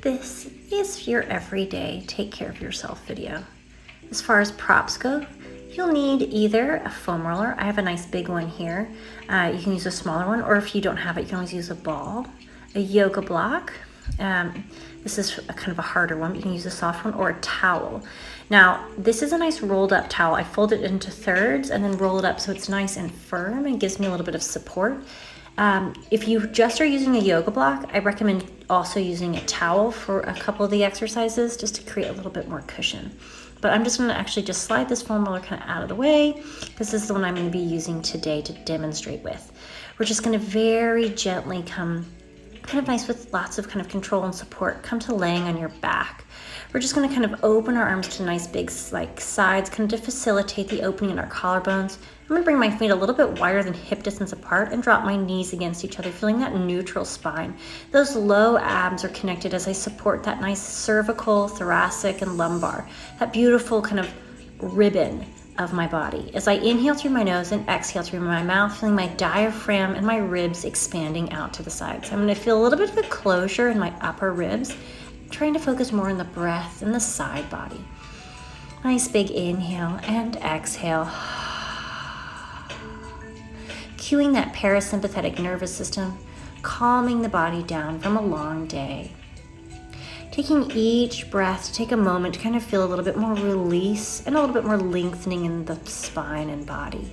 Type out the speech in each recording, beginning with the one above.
This is your everyday take care of yourself video. As far as props go, you'll need either a foam roller. I have a nice big one here. You can use a smaller one, or if you don't have it, you can always use a ball, a yoga block. This is a kind of a harder one. You can use a soft one or a towel. Now, this is a nice rolled up towel. I fold it into thirds and then roll it up so it's nice and firm and gives me a little bit of support. If you just are using a yoga block, I recommend also using a towel for a couple of the exercises just to create a little bit more cushion. But I'm just going to actually just slide this foam roller kind of out of the way because this is the one I'm going to be using today to demonstrate with. We're just going to very gently come, kind of nice with lots of kind of control and support, come to laying on your back. We're just going to kind of open our arms to nice big like sides, kind of to facilitate the opening in our collarbones. I'm going to bring my feet a little bit wider than hip distance apart and drop my knees against each other, feeling that neutral spine. Those low abs are connected as I support that nice cervical, thoracic, and lumbar, that beautiful kind of ribbon of my body. As I inhale through my nose and exhale through my mouth, feeling my diaphragm and my ribs expanding out to the sides. I'm going to feel a little bit of a closure in my upper ribs, trying to focus more on the breath and the side body. Nice big inhale and exhale. Cueing that parasympathetic nervous system, calming the body down from a long day. Taking each breath to take a moment to kind of feel a little bit more release and a little bit more lengthening in the spine and body.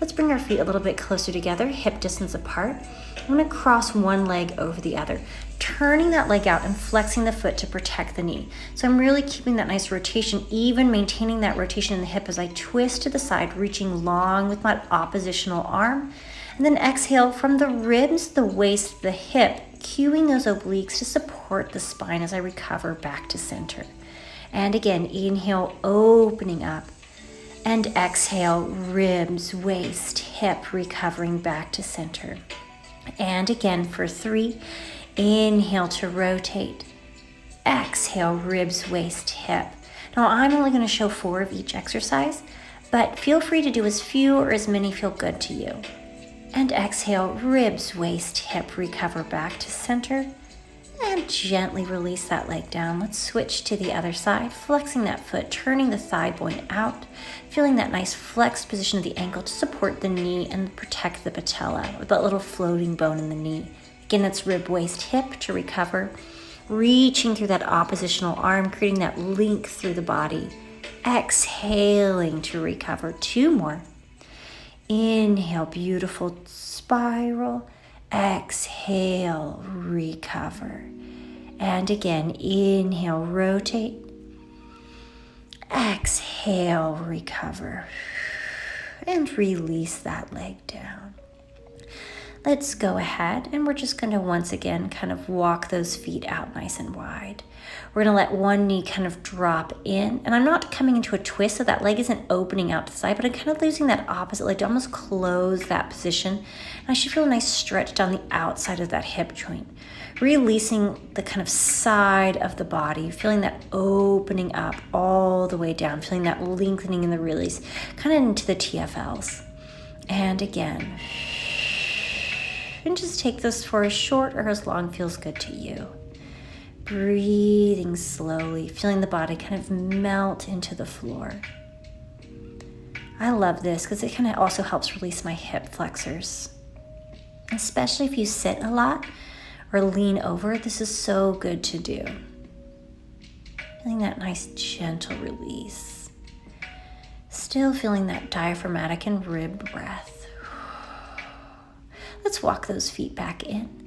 Let's bring our feet a little bit closer together, hip distance apart. I'm going to cross one leg over the other, turning that leg out and flexing the foot to protect the knee. So I'm really keeping that nice rotation, even maintaining that rotation in the hip as I twist to the side, reaching long with my oppositional arm. And then exhale from the ribs, the waist, the hip, cueing those obliques to support the spine as I recover back to center. And again, inhale, opening up. And exhale, ribs, waist, hip, recovering back to center. And again for 3, inhale to rotate. Exhale, ribs, waist, hip. Now I'm only going to show 4 of each exercise, but feel free to do as few or as many feel good to you. And exhale, ribs, waist, hip, recover back to center. And gently release that leg down. Let's switch to the other side, flexing that foot, turning the thigh bone out, feeling that nice flexed position of the ankle to support the knee and protect the patella, or that little floating bone in the knee. Again, that's rib, waist, hip to recover. Reaching through that oppositional arm, creating that link through the body. Exhaling to recover. 2 more. Inhale, beautiful spiral. Exhale, recover. And again, inhale, rotate. Exhale, recover. And release that leg down. Let's go ahead and we're just going to once again kind of walk those feet out nice and wide. We're going to let one knee kind of drop in, and I'm not coming into a twist so that leg isn't opening out to the side, but I'm kind of losing that opposite leg to almost close that position. And I should feel a nice stretch down the outside of that hip joint, releasing the kind of side of the body, feeling that opening up all the way down, feeling that lengthening in the release, kind of into the TFLs. And again, and just take this for as short or as long feels good to you. Breathing slowly, feeling the body kind of melt into the floor. I love this because it kind of also helps release my hip flexors. Especially if you sit a lot or lean over, this is so good to do. Feeling that nice gentle release. Still feeling that diaphragmatic and ribbed breath. Let's walk those feet back in.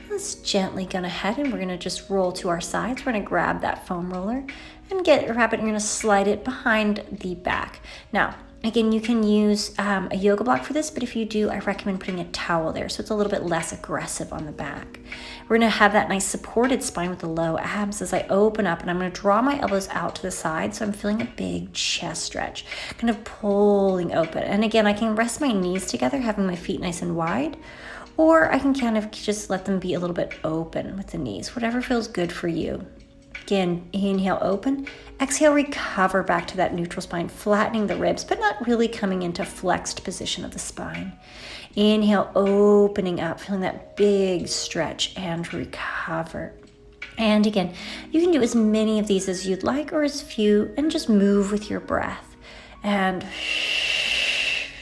Let's gently go ahead and we're going to just roll to our sides. We're going to grab that foam roller and wrap it. You're going to slide it behind the back. Now, again, you can use a yoga block for this, but if you do, I recommend putting a towel there so it's a little bit less aggressive on the back. We're going to have that nice supported spine with the low abs as I open up, and I'm going to draw my elbows out to the side so I'm feeling a big chest stretch, kind of pulling open. And again, I can rest my knees together, having my feet nice and wide, or I can kind of just let them be a little bit open with the knees, whatever feels good for you. Again, inhale, open. Exhale, recover back to that neutral spine, flattening the ribs, but not really coming into flexed position of the spine. Inhale, opening up, feeling that big stretch and recover. And again, you can do as many of these as you'd like or as few, and just move with your breath. And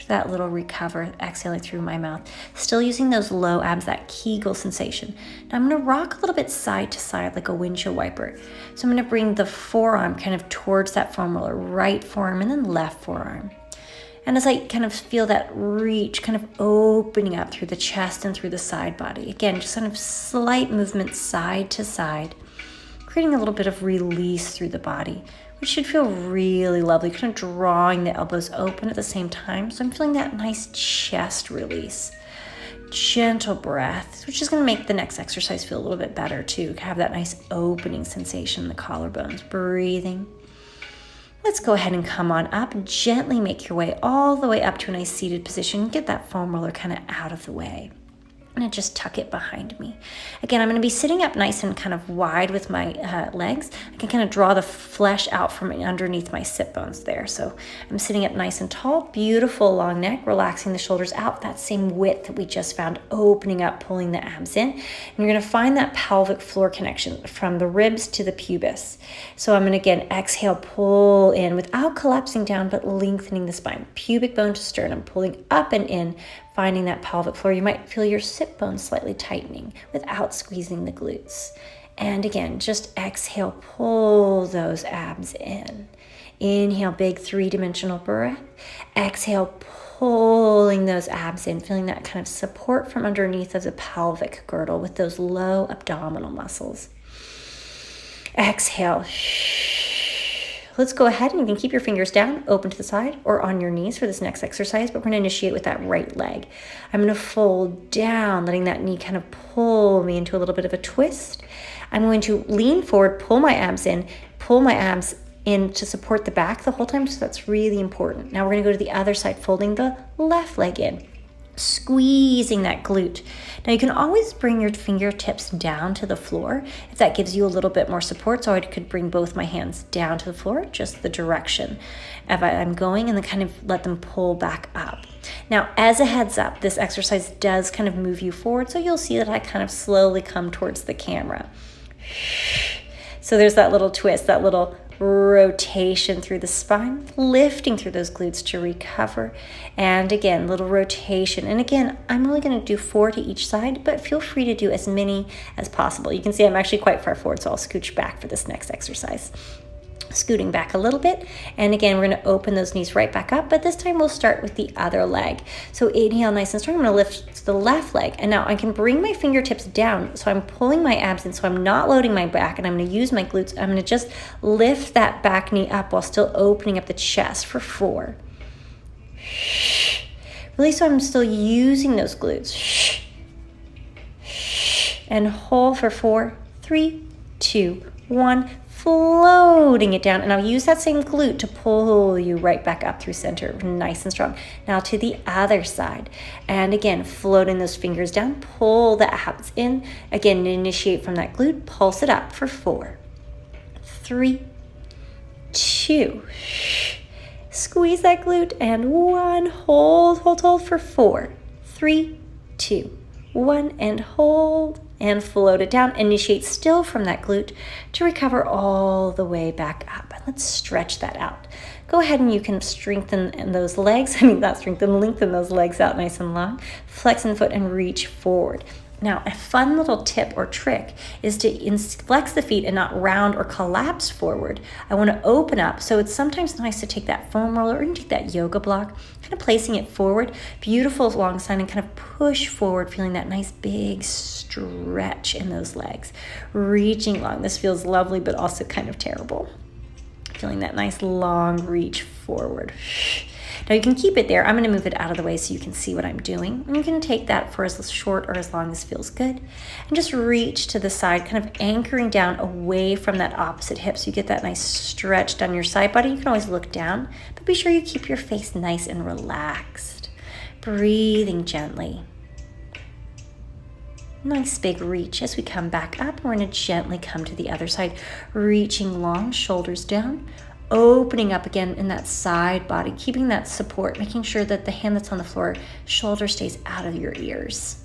that little recover, exhaling through my mouth. Still using those low abs, that Kegel sensation. Now I'm going to rock a little bit side to side like a windshield wiper. So I'm going to bring the forearm kind of towards that foam roller, right forearm and then left forearm. And as I kind of feel that reach kind of opening up through the chest and through the side body, again, just kind of slight movement side to side, creating a little bit of release through the body, which should feel really lovely, kind of drawing the elbows open at the same time. So I'm feeling that nice chest release. Gentle breath, which is going to make the next exercise feel a little bit better too. Have that nice opening sensation in the collarbones. Breathing. Let's go ahead and come on up and gently make your way all the way up to a nice seated position. Get that foam roller kind of out of the way. I'm going to just tuck it behind me. Again, I'm going to be sitting up nice and kind of wide with my legs. I can kind of draw the flesh out from underneath my sit bones there. So I'm sitting up nice and tall, beautiful long neck, relaxing the shoulders out, that same width that we just found, opening up, pulling the abs in. And you're going to find that pelvic floor connection from the ribs to the pubis. So I'm going to, again, exhale, pull in without collapsing down, but lengthening the spine. Pubic bone to sternum, pulling up and in, finding that pelvic floor. You might feel your sit bones slightly tightening without squeezing the glutes. And again, just exhale, pull those abs in. Inhale, big three-dimensional breath. Exhale, pulling those abs in, feeling that kind of support from underneath of the pelvic girdle with those low abdominal muscles. Exhale. Let's go ahead and you can keep your fingers down, open to the side or on your knees for this next exercise, but we're going to initiate with that right leg. I'm going to fold down, letting that knee kind of pull me into a little bit of a twist. I'm going to lean forward, pull my abs in to support the back the whole time, so that's really important. Now we're going to go to the other side, folding the left leg in, squeezing that glute. Now you can always bring your fingertips down to the floor if that gives you a little bit more support. So I could bring both my hands down to the floor, just the direction if I'm going, and then kind of let them pull back up. Now, as a heads up, this exercise does kind of move you forward, so you'll see that I kind of slowly come towards the camera. So there's that little twist, that little rotation through the spine, lifting through those glutes to recover. And again, little rotation. And again, I'm only going to do 4 to each side, but feel free to do as many as possible. You can see I'm actually quite far forward, so I'll scooch back for this next exercise. Scooting back a little bit. And again, we're going to open those knees right back up, but this time we'll start with the other leg. So inhale nice and strong. I'm going to lift the left leg. And now I can bring my fingertips down. So I'm pulling my abs in, so I'm not loading my back, and I'm going to use my glutes. I'm going to just lift that back knee up while still opening up the chest for 4. Really, so I'm still using those glutes. And hold for 4, 3, 2, 1. Floating it down, and I'll use that same glute to pull you right back up through center, nice and strong. Now to the other side, and again, floating those fingers down, pull the abs in. Again, initiate from that glute, pulse it up for 4, 3, 2, squeeze that glute, and 1, hold for 4, 3, 2, 1, and hold. And float it down. Initiate still from that glute to recover all the way back up. And let's stretch that out. Go ahead and you can strengthen those legs. Lengthen those legs out nice and long. Flex the foot and reach forward. Now, a fun little tip or trick is to flex the feet and not round or collapse forward. I want to open up, so it's sometimes nice to take that foam roller or you take that yoga block, kind of placing it forward, beautiful long side, and kind of push forward, feeling that nice big stretch in those legs. Reaching long. This feels lovely, but also kind of terrible. Feeling that nice long reach forward. Now you can keep it there. I'm going to move it out of the way so you can see what I'm doing. And you can take that for as short or as long as feels good. And just reach to the side, kind of anchoring down away from that opposite hip so you get that nice stretch down your side body. You can always look down, but be sure you keep your face nice and relaxed. Breathing gently. Nice big reach as we come back up. We're going to gently come to the other side, reaching long, shoulders down. Opening up again in that side body, keeping that support, making sure that the hand that's on the floor, shoulder stays out of your ears.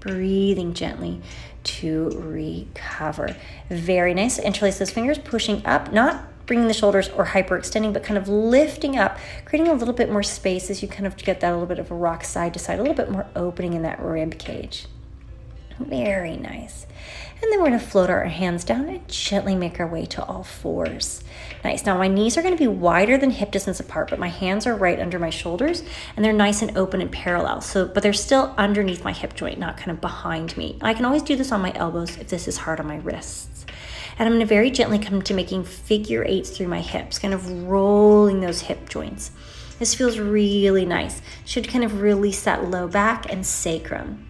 breathing gently to recover. Very nice. Interlace those fingers, pushing up, not bringing the shoulders or hyperextending, but kind of lifting up, creating a little bit more space as you kind of get that little bit of a rock side to side, a little bit more opening in that rib cage. Very nice. And then we're going to float our hands down and gently make our way to all fours. Nice. Now my knees are going to be wider than hip distance apart, but my hands are right under my shoulders and they're nice and open and parallel. But they're still underneath my hip joint, not kind of behind me. I can always do this on my elbows if this is hard on my wrists. And I'm going to very gently come to making figure eights through my hips, kind of rolling those hip joints. This feels really nice. Should kind of release that low back and sacrum.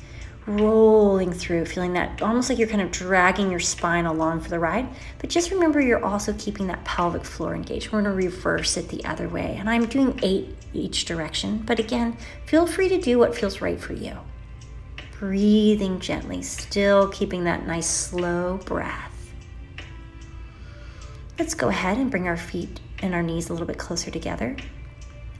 Rolling through, feeling that almost like you're kind of dragging your spine along for the ride. But just remember, you're also keeping that pelvic floor engaged. We're going to reverse it the other way. And I'm doing 8 each direction. But again, feel free to do what feels right for you. Breathing gently, still keeping that nice slow breath. Let's go ahead and bring our feet and our knees a little bit closer together.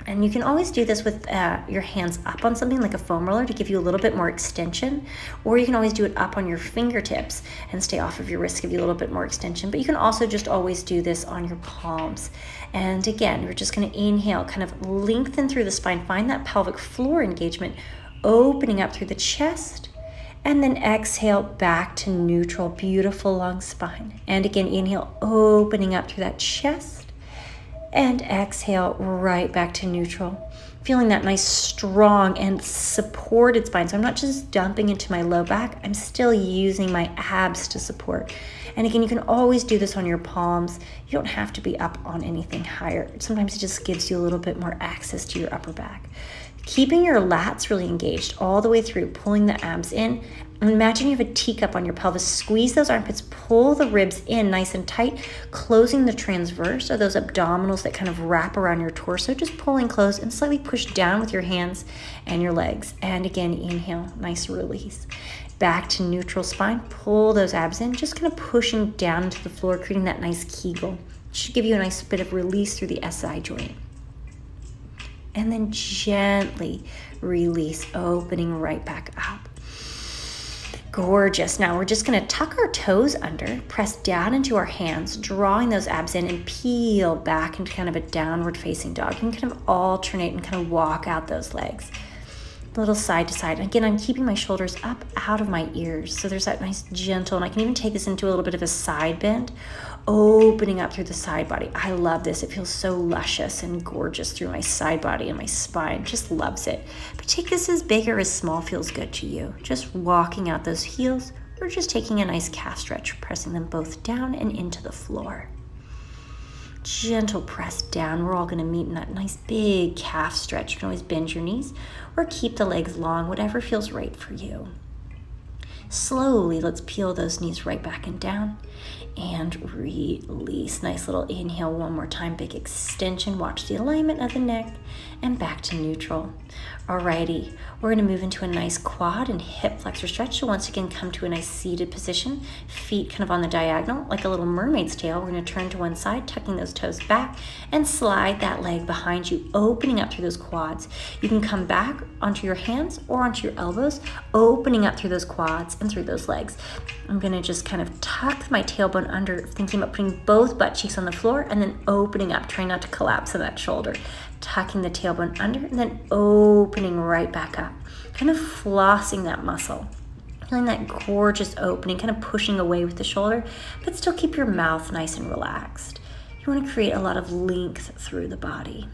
And you can always do this with your hands up on something like a foam roller to give you a little bit more extension, or you can always do it up on your fingertips and stay off of your wrists, give you a little bit more extension. But you can also just always do this on your palms. And again, we're just going to inhale, kind of lengthen through the spine, find that pelvic floor engagement, opening up through the chest. And then exhale back to neutral, beautiful long spine. And again, inhale, opening up through that chest. And exhale right back to neutral. Feeling that nice, strong and supported spine. So I'm not just dumping into my low back, I'm still using my abs to support. And again, you can always do this on your palms. You don't have to be up on anything higher. Sometimes it just gives you a little bit more access to your upper back. Keeping your lats really engaged all the way through, pulling the abs in. And imagine you have a teacup on your pelvis. Squeeze those armpits, pull the ribs in nice and tight, closing the transverse, or those abdominals that kind of wrap around your torso, just pulling close and slightly push down with your hands and your legs. And again, inhale, nice release. Back to neutral spine, pull those abs in, just kind of pushing down into the floor, creating that nice Kegel. Should give you a nice bit of release through the SI joint. And then gently release, opening right back up. Gorgeous. Now we're just going to tuck our toes under, press down into our hands, drawing those abs in and peel back into kind of a downward facing dog. You can kind of alternate and kind of walk out those legs. A little side to side. And again, I'm keeping my shoulders up out of my ears. So there's that nice gentle, and I can even take this into a little bit of a side bend, opening up through the side body. I love this. It feels so luscious and gorgeous through my side body and my spine. Just loves it. But take this as big or as small feels good to you. Just walking out those heels, or just taking a nice calf stretch, pressing them both down and into the floor. Gentle press down. We're all going to meet in that nice big calf stretch. You can always bend your knees or keep the legs long, whatever feels right for you. Slowly, let's peel those knees right back and down and release. Nice little inhale one more time, big extension. Watch the alignment of the neck and back to neutral. Alrighty, we're going to move into a nice quad and hip flexor stretch. So once again, come to a nice seated position, feet kind of on the diagonal, like a little mermaid's tail. We're going to turn to one side, tucking those toes back and slide that leg behind you, opening up through those quads. You can come back onto your hands or onto your elbows, opening up through those quads and through those legs. I'm going to just kind of tuck my tailbone under, thinking about putting both butt cheeks on the floor and then opening up, trying not to collapse on that shoulder. Tucking the tailbone under and then opening right back up, kind of flossing that muscle. Feeling that gorgeous opening, kind of pushing away with the shoulder, but still keep your mouth nice and relaxed. You want to create a lot of length through the body.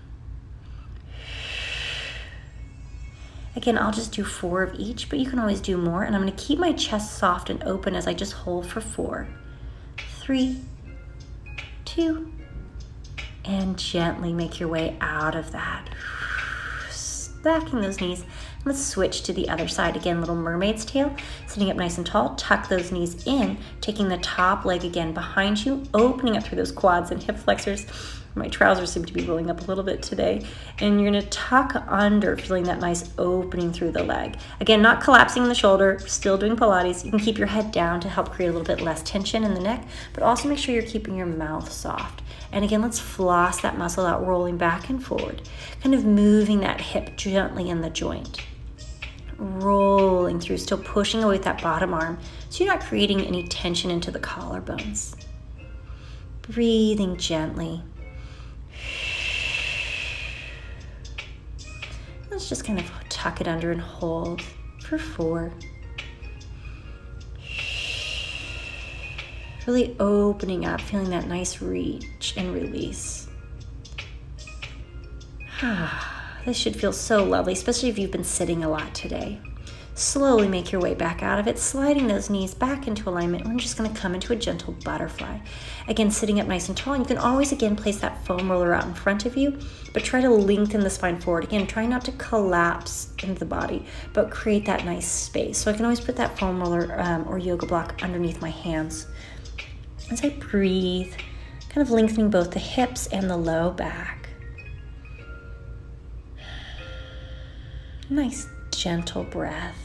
Again, I'll just do 4 of each, but you can always do more. And I'm going to keep my chest soft and open as I just hold for 4, 3, 2, and gently make your way out of that. Stacking those knees. Let's switch to the other side. Again, little mermaid's tail, sitting up nice and tall. Tuck those knees in, taking the top leg again behind you, opening up through those quads and hip flexors. My trousers seem to be rolling up a little bit today. And you're going to tuck under, feeling that nice opening through the leg. Again, not collapsing the shoulder, still doing Pilates. You can keep your head down to help create a little bit less tension in the neck, but also make sure you're keeping your mouth soft. And again, let's floss that muscle out, rolling back and forward, kind of moving that hip gently in the joint. rolling through, still pushing away with that bottom arm so you're not creating any tension into the collarbones. Breathing gently. Let's just kind of tuck it under and hold for 4. Really opening up, feeling that nice reach and release. This should feel so lovely, especially if you've been sitting a lot today. Slowly make your way back out of it, sliding those knees back into alignment. We're just going to come into a gentle butterfly. Again, sitting up nice and tall. And you can always, again, place that foam roller out in front of you, but try to lengthen the spine forward. Again, try not to collapse into the body, but create that nice space. So I can always put that foam roller or yoga block underneath my hands. As I breathe, kind of lengthening both the hips and the low back. Nice, gentle breath.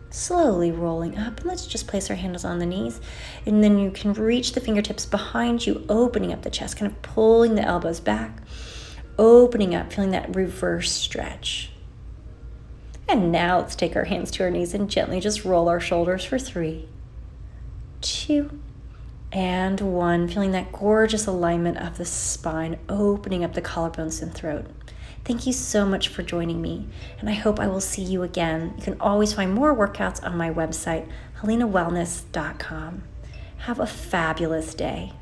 Slowly rolling up, and let's just place our hands on the knees, and then you can reach the fingertips behind you, opening up the chest, kind of pulling the elbows back, opening up, feeling that reverse stretch. And now let's take our hands to our knees and gently just roll our shoulders for 3, 2, and 1, feeling that gorgeous alignment of the spine, opening up the collarbones and throat. Thank you so much for joining me, and I hope I will see you again. You can always find more workouts on my website, helenawellness.com. Have a fabulous day.